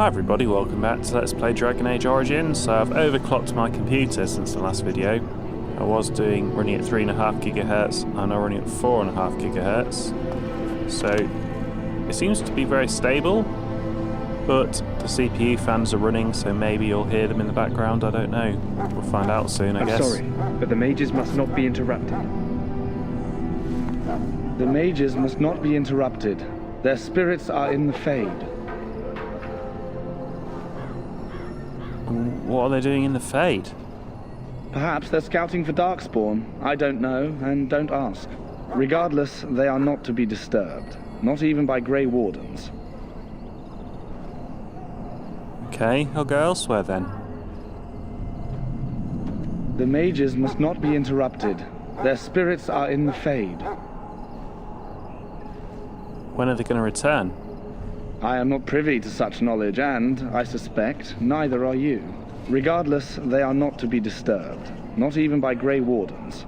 Hi everybody, welcome back to Let's Play Dragon Age Origins. So I've overclocked my computer since the last video. I was running at 3.5 GHz, I'm now running at 4.5 GHz. So it seems to be very stable, but the CPU fans are running, so maybe you'll hear them in the background, I don't know. We'll find out soon, I guess. I'm sorry, but the mages must not be interrupted. The mages must not be interrupted. Their spirits are in the Fade. What are they doing in the Fade? Perhaps they're scouting for Darkspawn. I don't know, and don't ask. Regardless, they are not to be disturbed. Not even by Grey Wardens. Okay, I'll go elsewhere then. The mages must not be interrupted. Their spirits are in the Fade. When are they going to return? I am not privy to such knowledge, and, I suspect, neither are you. Regardless, they are not to be disturbed. Not even by Grey Wardens.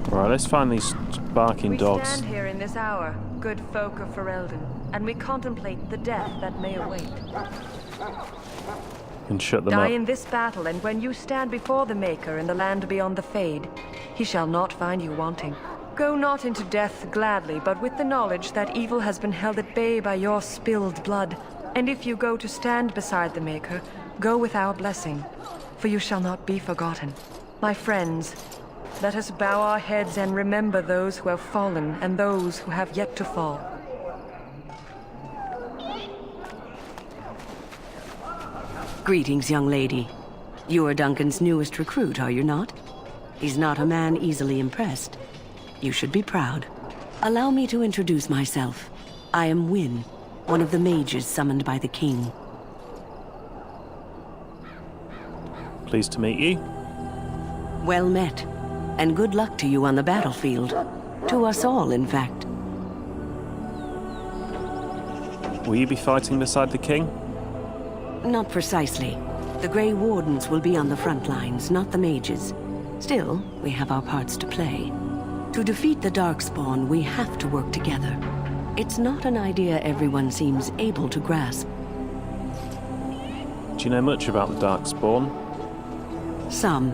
Right, let's find these barking dogs. We stand here in this hour, good folk of Ferelden, and we contemplate the death that may await. And shut them up. Die in this battle, and when you stand before the Maker in the land beyond the Fade, he shall not find you wanting. Go not into death gladly, but with the knowledge that evil has been held at bay by your spilled blood. And if you go to stand beside the Maker, go with our blessing, for you shall not be forgotten. My friends, let us bow our heads and remember those who have fallen and those who have yet to fall. Greetings, young lady. You are Duncan's newest recruit, are you not? He's not a man easily impressed. You should be proud. Allow me to introduce myself. I am Wynne, one of the mages summoned by the king. Pleased to meet you. Well met, and good luck to you on the battlefield. To us all, in fact. Will you be fighting beside the king? Not precisely. The Grey Wardens will be on the front lines, not the mages. Still, we have our parts to play. To defeat the Darkspawn, we have to work together. It's not an idea everyone seems able to grasp. Do you know much about the Darkspawn? Some.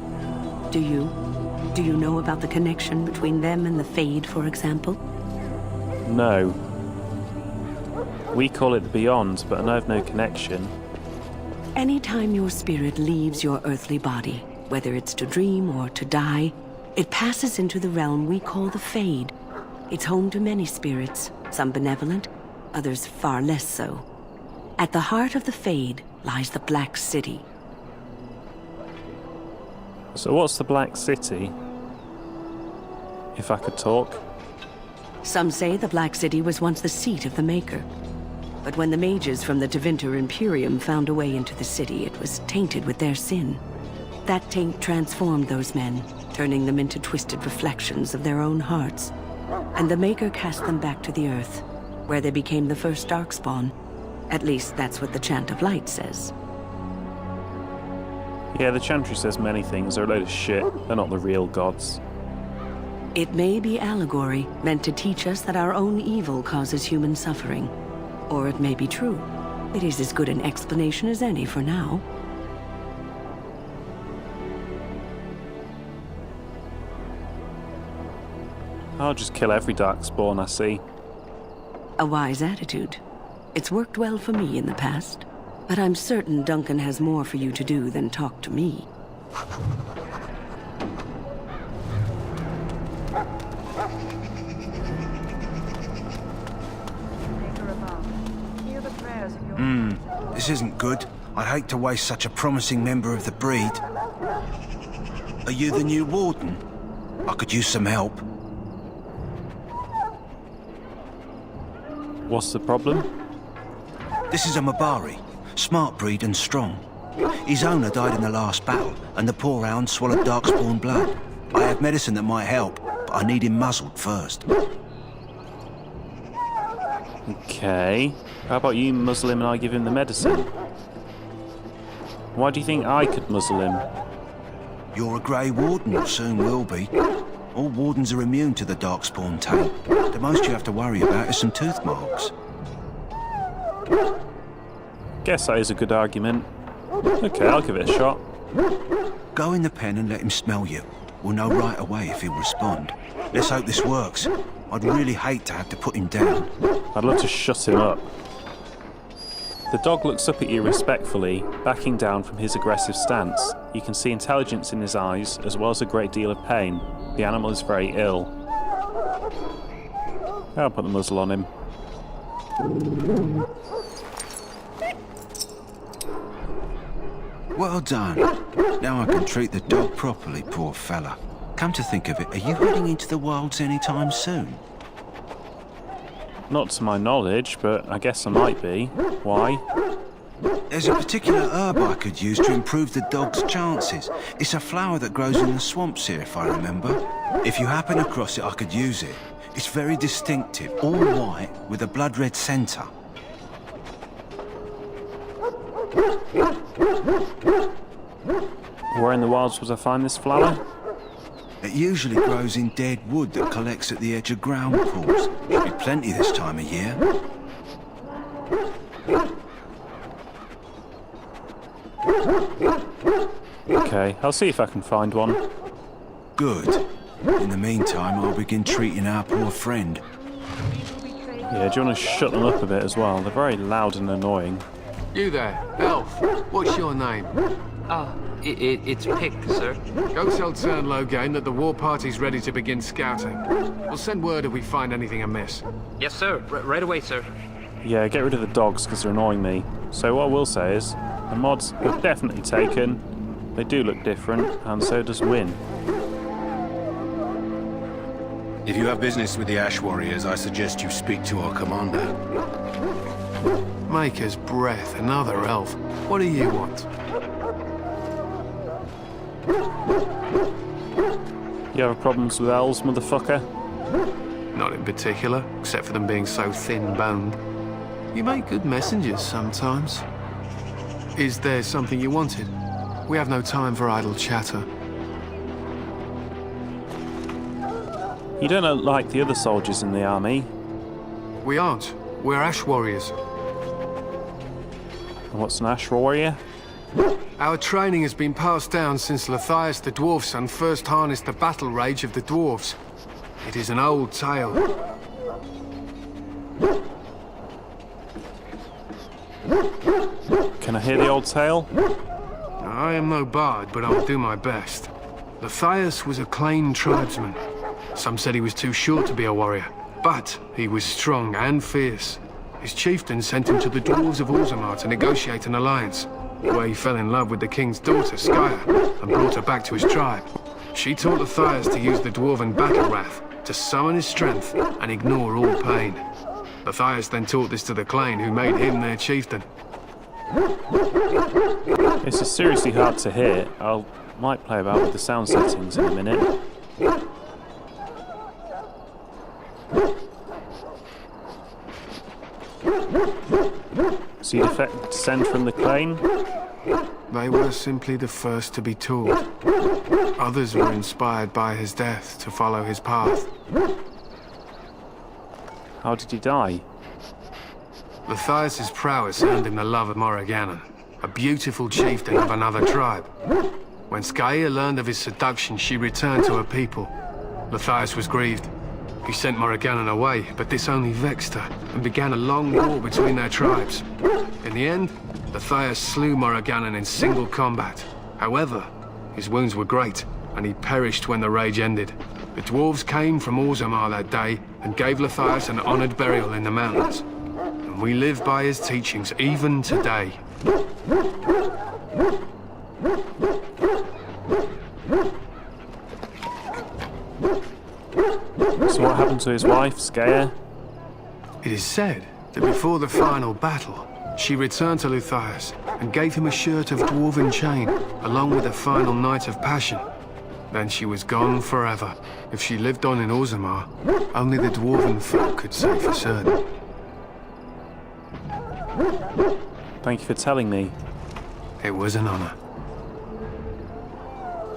Do you? Do you know about the connection between them and the Fade, for example? No. We call it the Beyond, but I know of no connection. Anytime your spirit leaves your earthly body, whether it's to dream or to die, it passes into the realm we call the Fade. It's home to many spirits, some benevolent, others far less so. At the heart of the Fade lies the Black City. So what's the Black City? If I could talk. Some say the Black City was once the seat of the Maker. But when the mages from the Tevinter Imperium found a way into the city, it was tainted with their sin. That taint transformed those men, turning them into twisted reflections of their own hearts. And the Maker cast them back to the Earth, where they became the first Darkspawn. At least that's what the Chant of Light says. Yeah, the Chantry says many things. They're a load of shit. They're not the real gods. It may be allegory, meant to teach us that our own evil causes human suffering. Or it may be true. It is as good an explanation as any for now. I'll just kill every Darkspawn I see. A wise attitude. It's worked well for me in the past. But I'm certain Duncan has more for you to do than talk to me. This isn't good. I'd hate to waste such a promising member of the breed. Are you the new warden? I could use some help. What's the problem? This is a Mabari, smart breed and strong. His owner died in the last battle, and the poor hound swallowed Darkspawn blood. I have medicine that might help, but I need him muzzled first. Okay. How about you muzzle him and I give him the medicine? Why do you think I could muzzle him? You're a Grey Warden, or soon will be. All wardens are immune to the darkspawn taint. The most you have to worry about is some tooth marks. Guess that is a good argument. Okay, I'll give it a shot. Go in the pen and let him smell you. We'll know right away if he'll respond. Let's hope this works. I'd really hate to have to put him down. I'd love to shut him up. The dog looks up at you respectfully, backing down from his aggressive stance. You can see intelligence in his eyes, as well as a great deal of pain. The animal is very ill. I'll put the muzzle on him. Well done. Now I can treat the dog properly, poor fella. Come to think of it, are you heading into the wilds anytime soon? Not to my knowledge, but I guess I might be. Why? There's a particular herb I could use to improve the dog's chances. It's a flower that grows in the swamps here, if I remember. If you happen across it, I could use it. It's very distinctive, all white with a blood-red centre. Where in the wilds would I find this flower? It usually grows in dead wood that collects at the edge of ground pools. Should be plenty this time of year. Okay, I'll see if I can find one. Good. In the meantime, I'll begin treating our poor friend. Yeah, do you want to shut them up a bit as well? They're very loud and annoying. You there, elf. What's your name? It's Pick, sir. Go tell Turn Logain that the war party's ready to begin scouting. We'll send word if we find anything amiss. Yes, sir. Right away, sir. Yeah, get rid of the dogs because they're annoying me. So what I will say is, the mods were definitely taken. They do look different, and so does Win. If you have business with the Ash Warriors, I suggest you speak to our commander. Maker's breath, another elf. What do you want? You have problems with elves, motherfucker? Not in particular, except for them being so thin-boned. You make good messengers sometimes. Is there something you wanted? We have no time for idle chatter. You don't look like the other soldiers in the army. We aren't. We're Ash Warriors. And what's an Ash Warrior? Our training has been passed down since Lathias the Dwarf Son first harnessed the battle rage of the dwarves. It is an old tale. Can I hear the old tale? I am no bard, but I'll do my best. Lathias was a Clane tribesman. Some said he was too short to be a warrior, but he was strong and fierce. His chieftain sent him to the dwarves of Orzammar to negotiate an alliance, where he fell in love with the king's daughter, Skya, and brought her back to his tribe. She taught Lathias to use the dwarven battle wrath to summon his strength and ignore all pain. Lathias then taught this to the Clane, who made him their chieftain. This is seriously hard to hear. Might play about with the sound settings in a minute. So you descend from the Clane? They were simply the first to be taught. Others were inspired by his death to follow his path. How did he die? Lathias' prowess earned him the love of Morrigannon, a beautiful chieftain of another tribe. When Skya learned of his seduction, she returned to her people. Lathias was grieved. He sent Morrigannon away, but this only vexed her, and began a long war between their tribes. In the end, Lathias slew Morrigannon in single combat. However, his wounds were great, and he perished when the rage ended. The dwarves came from Orzammar that day, and gave Lathias an honored burial in the mountains. And we live by his teachings even today. So what happened to his wife, Skya? It is said that before the final battle, she returned to Lathias and gave him a shirt of dwarven chain, along with a final night of passion. Then she was gone forever. If she lived on in Orzammar, only the dwarven folk could say for certain. Thank you for telling me. It was an honor.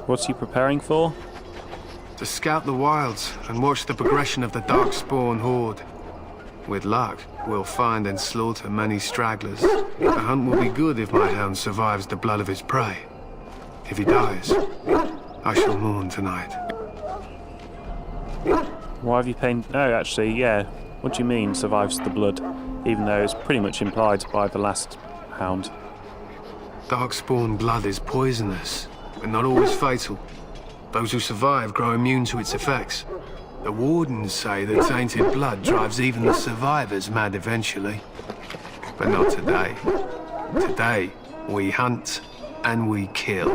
What's he preparing for? to scout the wilds and watch the progression of the Darkspawn horde. With luck, we'll find and slaughter many stragglers. The hunt will be good if my hound survives the blood of his prey. If he dies, I shall mourn tonight. Why have you painted... Oh, actually, yeah. What do you mean, survives the blood? Even though it's pretty much implied by the last hound. Darkspawn blood is poisonous, but not always fatal. Those who survive grow immune to its effects. The wardens say that tainted blood drives even the survivors mad eventually. But not today. Today, we hunt and we kill.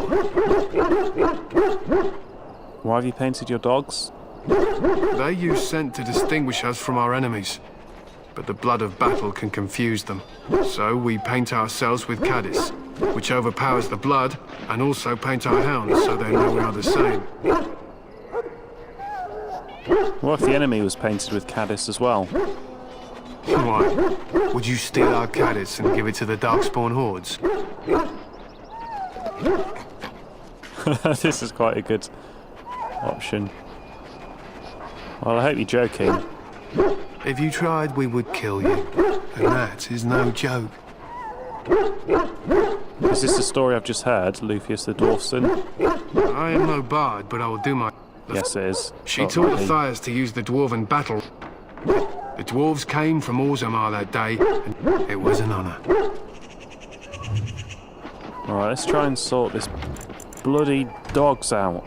Why have you painted your dogs? They use scent to distinguish us from our enemies. But the blood of battle can confuse them. So we paint ourselves with kzats, which overpowers the blood, and also paint our hounds so they know we are the same. What if the enemy was painted with kzats as well? Why? Would you steal our kzats and give it to the Darkspawn hordes? This is quite a good option. Well, I hope you're joking. If you tried, we would kill you. And that is no joke. Is this the story I've just heard, Lucius the Dwarfson? I am no bard, but I will do my... Yes, it is. She taught Matthias to use the dwarven battle. The dwarves came from Orzammar that day, and it was an honor. Alright, let's try and sort this bloody dogs out.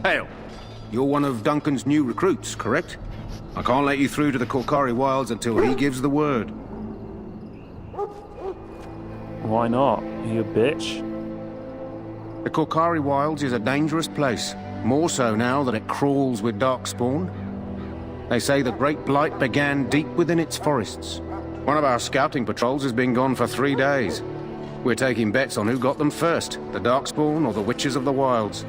Hail! You're one of Duncan's new recruits, correct? I can't let you through to the Korkari Wilds until he gives the word. Why not? Are you a bitch? The Korkari Wilds is a dangerous place, more so now that it crawls with Darkspawn. They say the Great Blight began deep within its forests. One of our scouting patrols has been gone for 3 days. We're taking bets on who got them first, the Darkspawn or the Witches of the Wilds.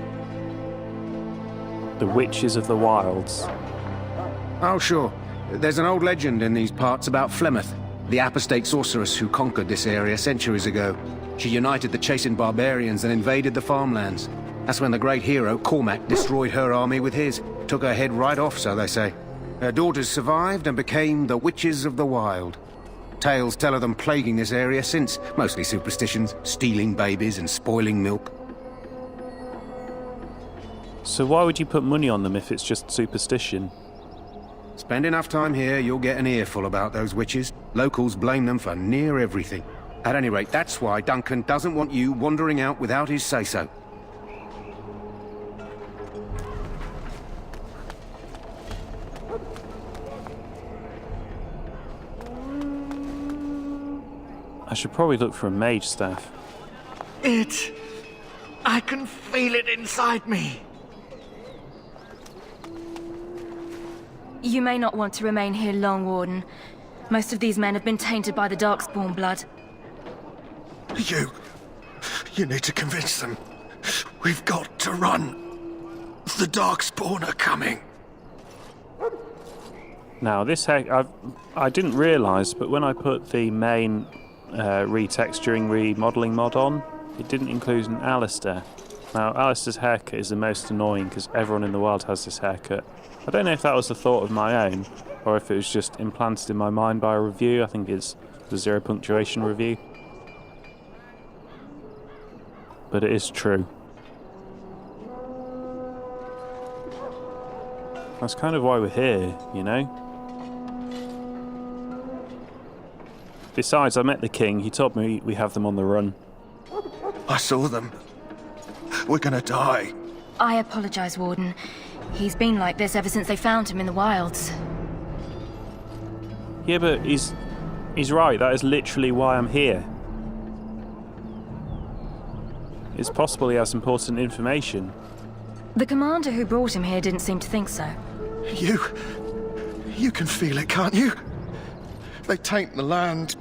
The Witches of the Wilds. Oh, sure. There's an old legend in these parts about Flemeth, the apostate sorceress who conquered this area centuries ago. She united the chasing barbarians and invaded the farmlands. That's when the great hero, Cormac, destroyed her army with his. Took her head right off, so they say. Her daughters survived and became the Witches of the Wild. Tales tell of them plaguing this area since, mostly superstitions, stealing babies and spoiling milk. So why would you put money on them if it's just superstition? Spend enough time here, you'll get an earful about those witches. Locals blame them for near everything. At any rate, that's why Duncan doesn't want you wandering out without his say-so. I should probably look for a mage staff. I can feel it inside me. You may not want to remain here long, Warden. Most of these men have been tainted by the Darkspawn blood. You need to convince them. We've got to run. The Darkspawn are coming. Now, this hair, I didn't realise, but when I put the main retexturing remodelling mod on, it didn't include an Alistair. Now, Alistair's haircut is the most annoying because everyone in the world has this haircut. I don't know if that was a thought of my own, or if it was just implanted in my mind by a review. I think it's the Zero Punctuation review. But it is true. That's kind of why we're here, you know? Besides, I met the king. He told me we have them on the run. I saw them. We're gonna die. I apologize, Warden. He's been like this ever since they found him in the wilds. Yeah, but he's right. That is literally why I'm here. It's possible he has important information. The commander who brought him here didn't seem to think so. You can feel it, can't you? They taint the land,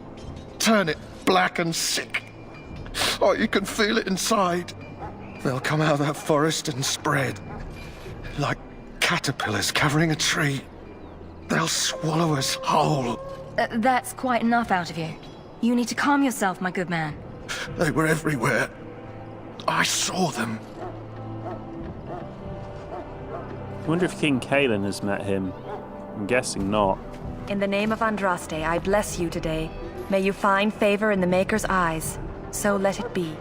turn it black and sick. Oh, you can feel it inside. They'll come out of that forest and spread. Like caterpillars covering a tree. They'll swallow us whole. That's quite enough out of you. You need to calm yourself, my good man. They were everywhere. I saw them. I wonder if King Kalen has met him. I'm guessing not. In the name of Andraste, I bless you today. May you find favor in the Maker's eyes. So let it be.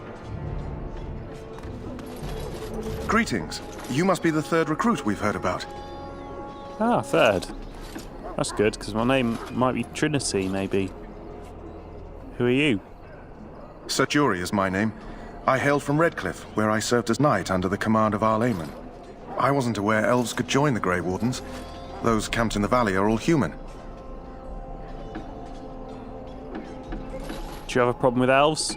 Greetings. You must be the third recruit we've heard about. Ah, third. That's good, because my name might be Trinity, maybe. Who are you? Serturi is my name. I hail from Redcliffe, where I served as knight under the command of Arlaman. I wasn't aware elves could join the Grey Wardens. Those camped in the valley are all human. Do you have a problem with elves?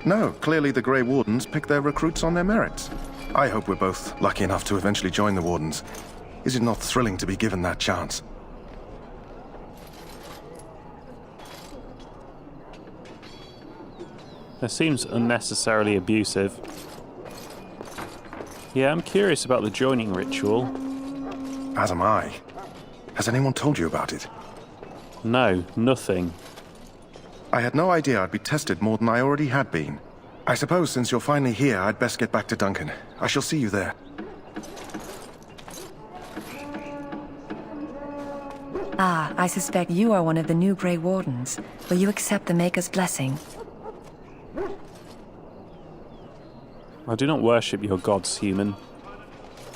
No, clearly the Grey Wardens pick their recruits on their merits. I hope we're both lucky enough to eventually join the Wardens. Is it not thrilling to be given that chance? That seems unnecessarily abusive. Yeah, I'm curious about the joining ritual. As am I. Has anyone told you about it? No, nothing. I had no idea I'd be tested more than I already had been. I suppose since you're finally here, I'd best get back to Duncan. I shall see you there. Ah, I suspect you are one of the new Grey Wardens. Will you accept the Maker's blessing? I do not worship your gods, human.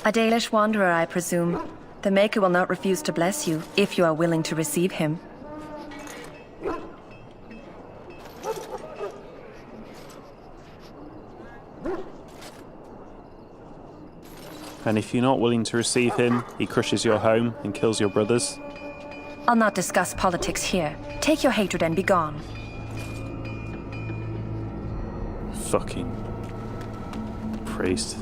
A Dalish wanderer, I presume. The Maker will not refuse to bless you, if you are willing to receive him. And if you're not willing to receive him, he crushes your home and kills your brothers. I'll not discuss politics here. Take your hatred and be gone. Fucking priest.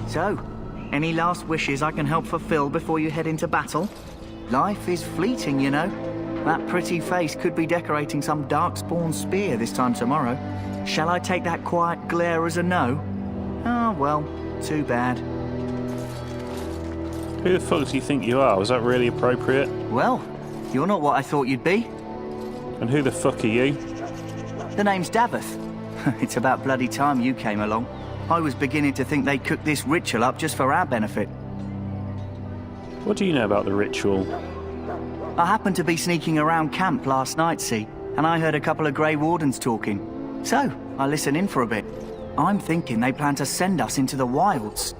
So, any last wishes I can help fulfill before you head into battle? Life is fleeting, you know. That pretty face could be decorating some darkspawn spear this time tomorrow. Shall I take that quiet glare as a no? Oh, well, too bad. Who the fuck do you think you are? Was that really appropriate? Well, you're not what I thought you'd be. And who the fuck are you? The name's Davith. It's about bloody time you came along. I was beginning to think they cooked this ritual up just for our benefit. What do you know about the ritual? I happened to be sneaking around camp last night, see, and I heard a couple of Grey Wardens talking. So, I listened in for a bit. I'm thinking they plan to send us into the wilds.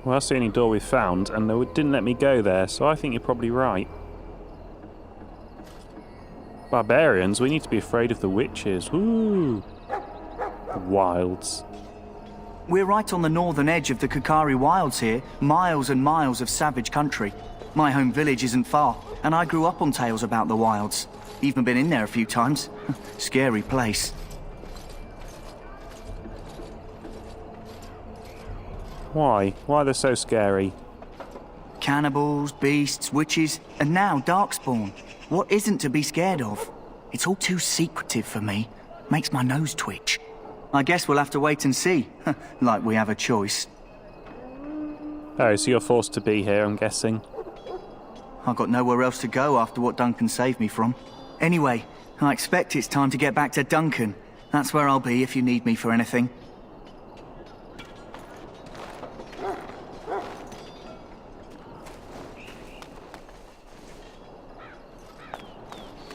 Well, that's the only door we've found, and they didn't let me go there, so I think you're probably right. Barbarians? We need to be afraid of the witches. Woo! Wilds. We're right on the northern edge of the Kukari Wilds here, miles and miles of savage country. My home village isn't far, and I grew up on tales about the wilds. Even been in there a few times. Scary place. Why? Why are they so scary? Cannibals, beasts, witches, and now darkspawn. What isn't to be scared of? It's all too secretive for me. Makes my nose twitch. I guess we'll have to wait and see. Like we have a choice. Oh, so you're forced to be here, I'm guessing. I've got nowhere else to go after what Duncan saved me from. Anyway, I expect it's time to get back to Duncan. That's where I'll be if you need me for anything.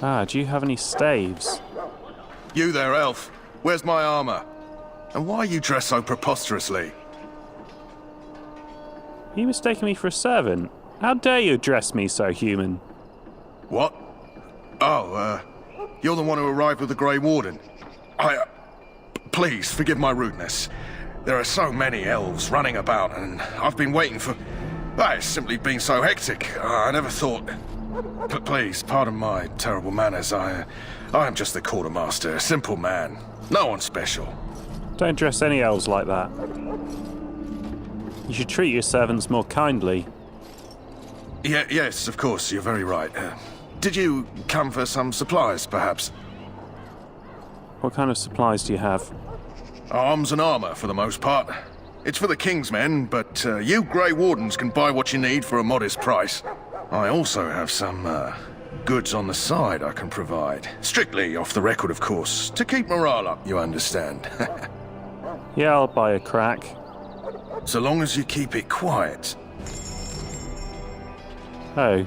Ah, do you have any staves? You there, elf. Where's my armor? And why are you dressed so preposterously? Are you mistaking me for a servant? How dare you address me so, human? What? Oh, you're the one who arrived with the Grey Warden. Please, forgive my rudeness. There are so many elves running about, and I've been waiting for... It's simply been so hectic. I never thought... Please, pardon my terrible manners. I am just the quartermaster, a simple man. No one special. Don't dress any elves like that. You should treat your servants more kindly. Yes, of course, you're very right. Did you come for some supplies, perhaps? What kind of supplies do you have? Arms and armor, for the most part. It's for the King's men, but you Grey Wardens can buy what you need for a modest price. I also have some goods on the side I can provide. Strictly off the record, of course, to keep morale up, you understand. Yeah, I'll buy a crack. So long as you keep it quiet. Oh.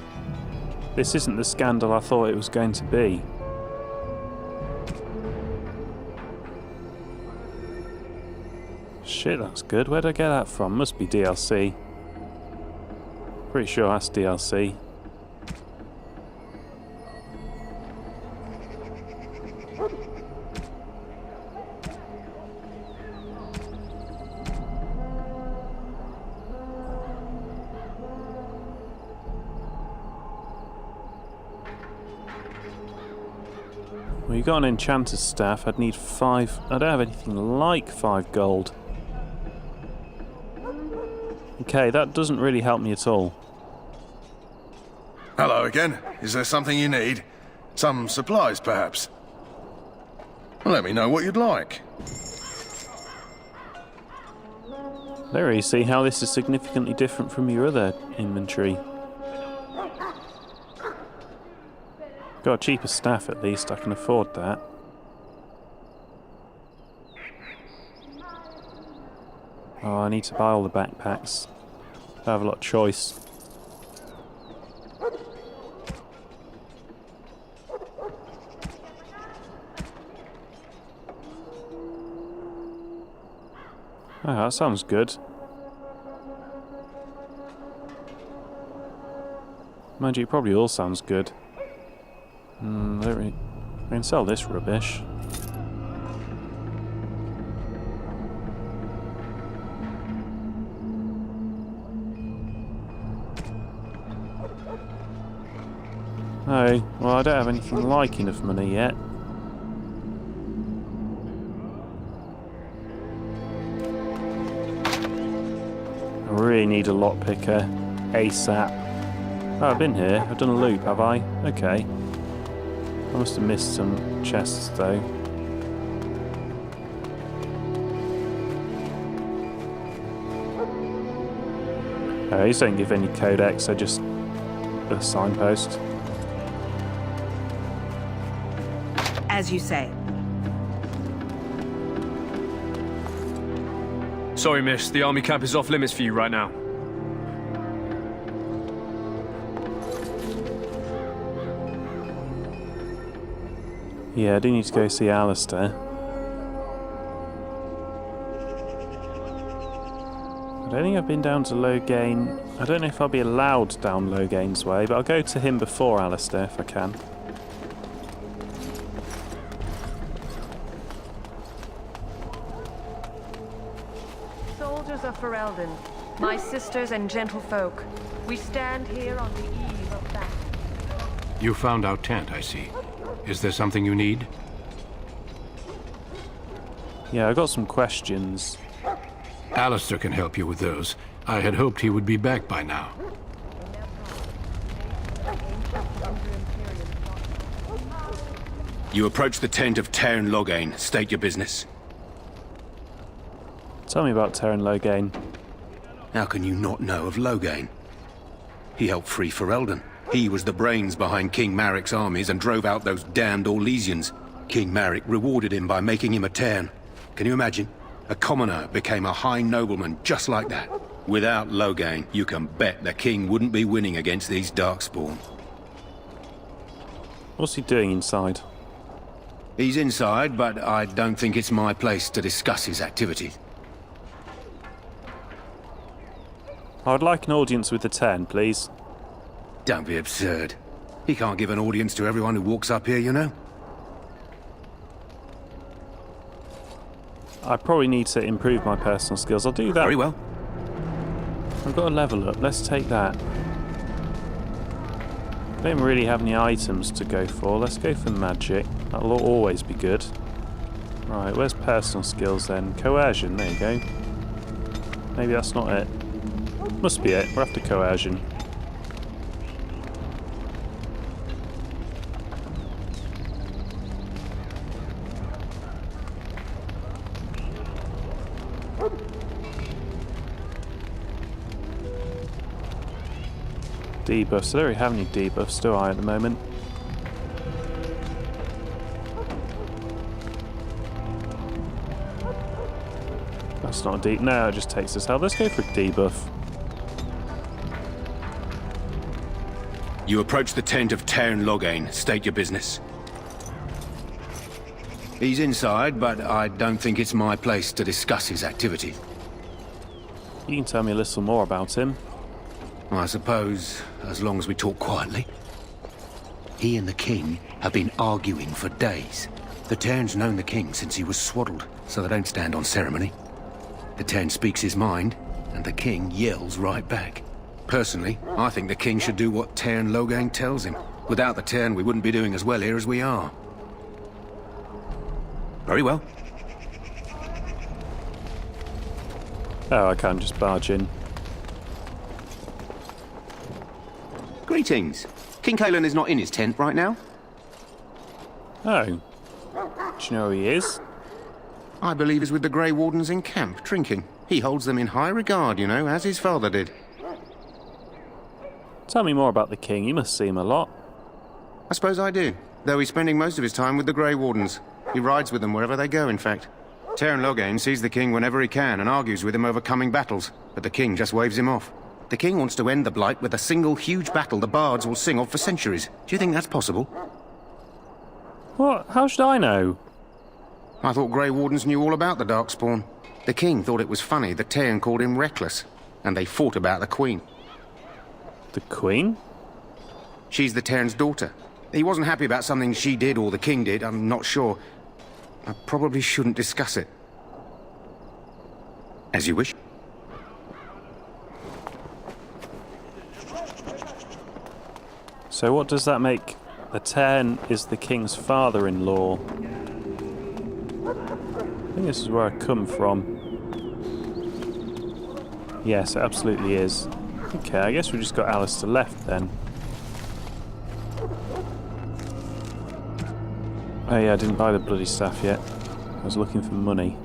This isn't the scandal I thought it was going to be. Shit, that's good. Where'd I get that from? Must be DLC. Pretty sure that's DLC. Well, you got an enchanter's staff. I'd need 5. I don't have anything like 5 gold. Okay, that doesn't really help me at all. Hello again. Is there something you need? Some supplies, perhaps? Let me know what you'd like. There you see how this is significantly different from your other inventory. Got a cheaper staff at least, I can afford that. Oh, I need to buy all the backpacks. I have a lot of choice. Oh, that sounds good. Mind you, it probably all sounds good. I can sell this rubbish. Oh, well, I don't have anything like enough money yet. I really need a lockpicker. ASAP. Oh, I've been here. I've done a loop, have I? Okay. I must have missed some chests, though. Oh, these don't give any codex, they're just a signpost. As you say. Sorry, miss. The army camp is off limits for you right now. Yeah, I do need to go see Alistair. I don't think I've been down to Loghain. I don't know if I'll be allowed down Loghain's way, but I'll go to him before Alistair if I can. Soldiers of Ferelden, my sisters and gentlefolk, we stand here on the eve of battle. You found our tent, I see. Is there something you need? Yeah, I got some questions. Alistair can help you with those. I had hoped he would be back by now. You approach the tent of Tairn Loghain. State your business. Tell me about Tairn Loghain. How can you not know of Loghain? He helped free Ferelden. He was the brains behind King Maric's armies and drove out those damned Orlesians. King Maric rewarded him by making him a Tairn. Can you imagine? A commoner became a high nobleman just like that. Without Loghain, you can bet the king wouldn't be winning against these Darkspawn. What's he doing inside? He's inside, but I don't think it's my place to discuss his activities. I would like an audience with the 10, please. Don't be absurd. He can't give an audience to everyone who walks up here, you know? I probably need to improve my personal skills. I'll do that. Very well. I've got a level up. Let's take that. I don't really have any items to go for. Let's go for magic. That'll always be good. Right, where's personal skills then? Coercion, there you go. Maybe that's not it. Must be it. We're after coercion. Debuffs. I don't really have any debuffs, do I, at the moment? That's not a deep. No, it just takes us health. Let's go for a debuff. You approach the tent of Tairn Loghain. State your business. He's inside, but I don't think it's my place to discuss his activity. You can tell me a little more about him. I suppose, as long as we talk quietly. He and the king have been arguing for days. The Tairn's known the king since he was swaddled, so they don't stand on ceremony. The Tairn speaks his mind, and the king yells right back. Personally, I think the king should do what Tairn Loghain tells him. Without the Tairn, we wouldn't be doing as well here as we are. Very well. Oh, I can't just barge in. Greetings. King Cailan is not in his tent right now. Oh. Do you know who he is? I believe he's with the Grey Wardens in camp, drinking. He holds them in high regard, you know, as his father did. Tell me more about the king. You must see him a lot. I suppose I do, though he's spending most of his time with the Grey Wardens. He rides with them wherever they go, in fact. Tairn Loghain sees the king whenever he can and argues with him over coming battles, but the king just waves him off. The king wants to end the Blight with a single huge battle the bards will sing of for centuries. Do you think that's possible? What? How should I know? I thought Grey Wardens knew all about the Darkspawn. The king thought it was funny that Tairn called him reckless, and they fought about the queen. The queen? She's the Tairn's daughter. He wasn't happy about something she did or the king did, I'm not sure. I probably shouldn't discuss it. As you wish. So what does that make? The Tairn is the king's father-in-law. I think this is where I come from. Yes, it absolutely is. Okay, I guess we just got Alistair left then. Oh yeah, I didn't buy the bloody staff yet. I was looking for money.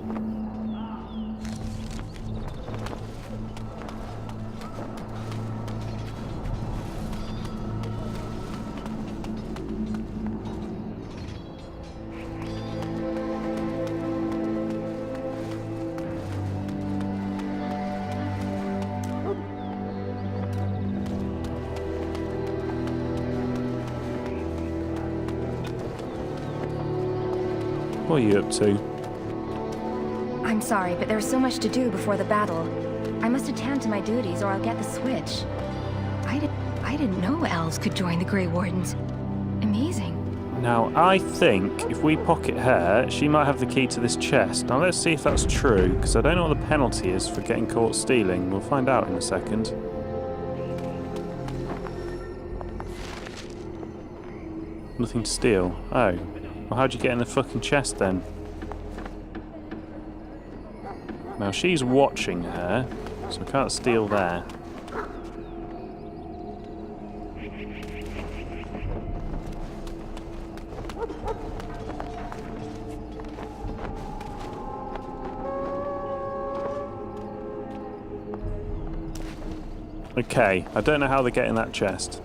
What are you up to? I'm sorry, but there's so much to do before the battle. I must attend to my duties or I'll get the switch. I didn't know elves could join the Grey Wardens. Amazing. Now, I think if we pocket her, she might have the key to this chest. Now, let's see if that's true, because I don't know what the penalty is for getting caught stealing. We'll find out in a second. Nothing to steal. Oh. Well, how'd you get in the fucking chest then? Now, she's watching her, so I can't steal there. Okay, I don't know how they get in that chest.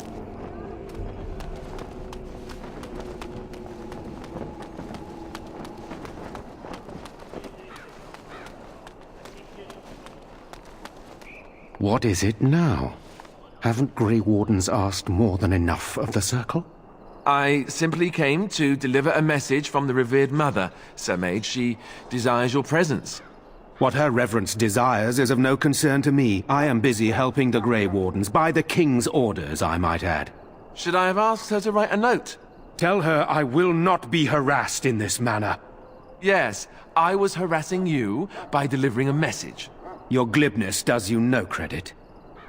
What is it now? Haven't Grey Wardens asked more than enough of the Circle? I simply came to deliver a message from the revered mother, Sir Mage. She desires your presence. What her reverence desires is of no concern to me. I am busy helping the Grey Wardens, by the King's orders, I might add. Should I have asked her to write a note? Tell her I will not be harassed in this manner. Yes, I was harassing you by delivering a message. Your glibness does you no credit.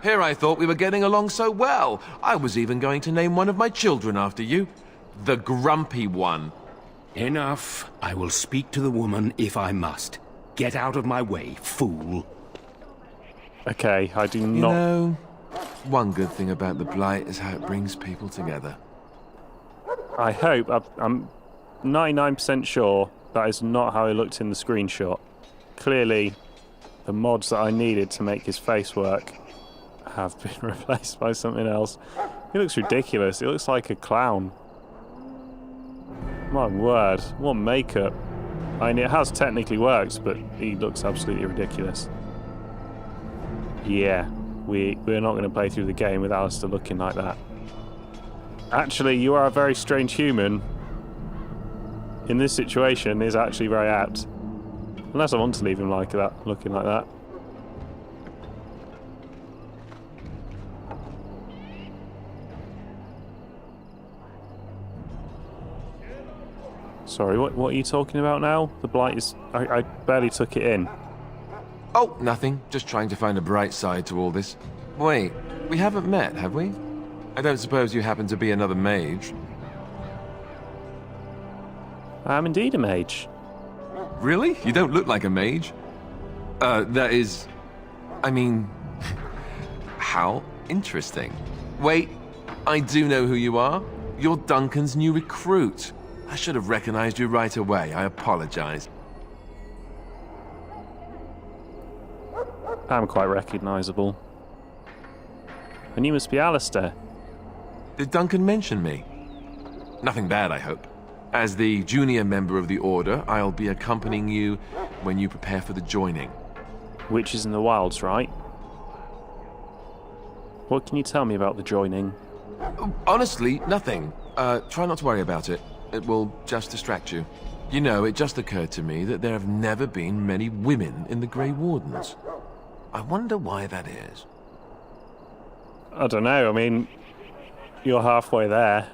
Here I thought we were getting along so well. I was even going to name one of my children after you. The Grumpy One. Enough. I will speak to the woman if I must. Get out of my way, fool. Okay, I do not... You know, one good thing about the Blight is how it brings people together. I hope, I'm 99% sure that is not how he looked in the screenshot. Clearly, the mods that I needed to make his face work have been replaced by something else. He looks ridiculous. He looks like a clown. My word, what makeup. I mean, it has technically worked, but he looks absolutely ridiculous. Yeah, we're not going to play through the game with Alistair looking like that. Actually, you are a very strange human. In this situation, is actually very apt. Unless I want to leave him like that, looking like that. Sorry, what are you talking about now? The blight is... I barely took it in. Oh, nothing. Just trying to find a bright side to all this. Wait, we haven't met, have we? I don't suppose you happen to be another mage? I am indeed a mage. Really? You don't look like a mage. That is... I mean... How interesting. Wait, I do know who you are. You're Duncan's new recruit. I should have recognized you right away. I apologize. I'm quite recognizable. And you must be Alistair. Did Duncan mention me? Nothing bad, I hope. As the junior member of the Order, I'll be accompanying you when you prepare for the joining. Which is in the wilds, right? What can you tell me about the joining? Honestly, nothing. Try not to worry about it. It will just distract you. You know, it just occurred to me that there have never been many women in the Grey Wardens. I wonder why that is. I don't know, I mean, you're halfway there.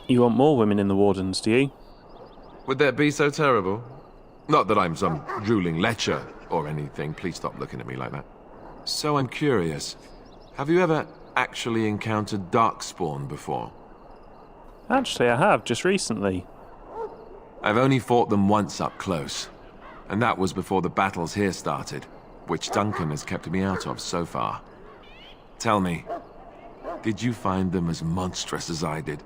You want more women in the Wardens, do you? Would that be so terrible? Not that I'm some drooling lecher or anything. Please stop looking at me like that. So I'm curious. Have you ever actually encountered Darkspawn before? Actually, I have, just recently. I've only fought them once up close. And that was before the battles here started, which Duncan has kept me out of so far. Tell me, did you find them as monstrous as I did?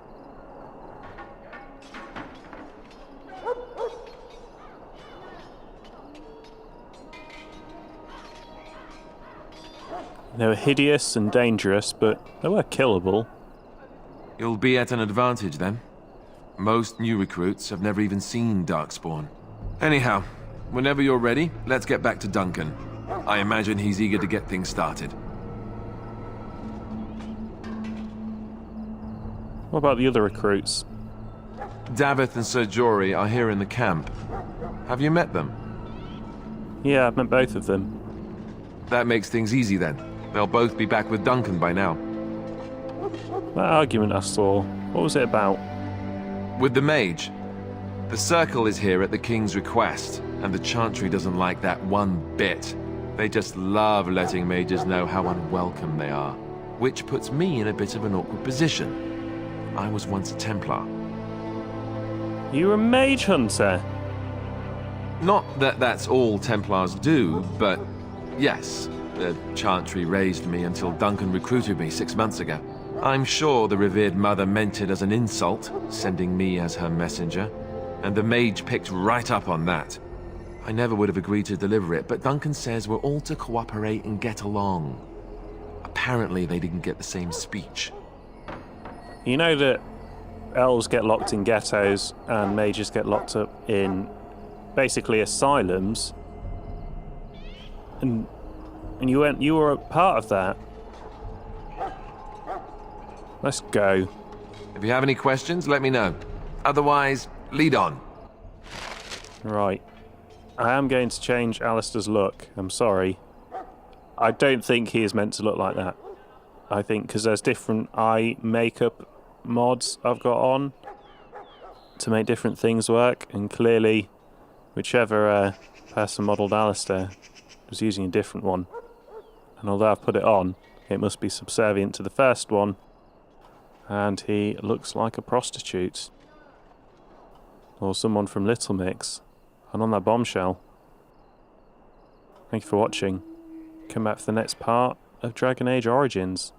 They were hideous and dangerous, but they were killable. You'll be at an advantage then. Most new recruits have never even seen Darkspawn. Anyhow, whenever you're ready, let's get back to Duncan. I imagine he's eager to get things started. What about the other recruits? Davith and Sir Jory are here in the camp. Have you met them? Yeah, I've met both of them. That makes things easy then. They'll both be back with Duncan by now. That argument I saw, what was it about? With the mage. The Circle is here at the King's request, and the Chantry doesn't like that one bit. They just love letting mages know how unwelcome they are, which puts me in a bit of an awkward position. I was once a Templar. You were a mage hunter? Not that that's all Templars do, but yes. The Chantry raised me until Duncan recruited me 6 months ago. I'm sure the revered mother meant it as an insult, sending me as her messenger, and the mage picked right up on that. I never would have agreed to deliver it, but Duncan says we're all to cooperate and get along. Apparently they didn't get the same speech. You know that elves get locked in ghettos and mages get locked up in basically asylums? And you were a part of that. Let's go. If you have any questions, let me know. Otherwise, lead on. Right. I am going to change Alistair's look. I'm sorry. I don't think he is meant to look like that. I think because there's different eye makeup mods I've got on to make different things work, and clearly whichever person modelled Alistair was using a different one. And although I've put it on, it must be subservient to the first one. And he looks like a prostitute. Or someone from Little Mix. And on that bombshell. Thank you for watching. Come back for the next part of Dragon Age Origins.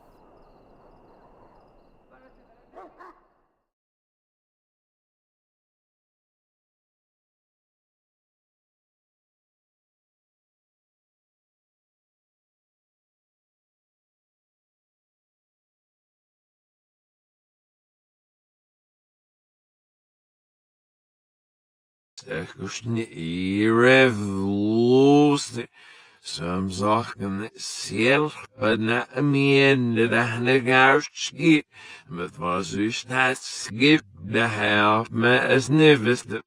Some Sachen selber nach mir der Garski, mit was ich das gibt, der Herr mir es nicht wisst.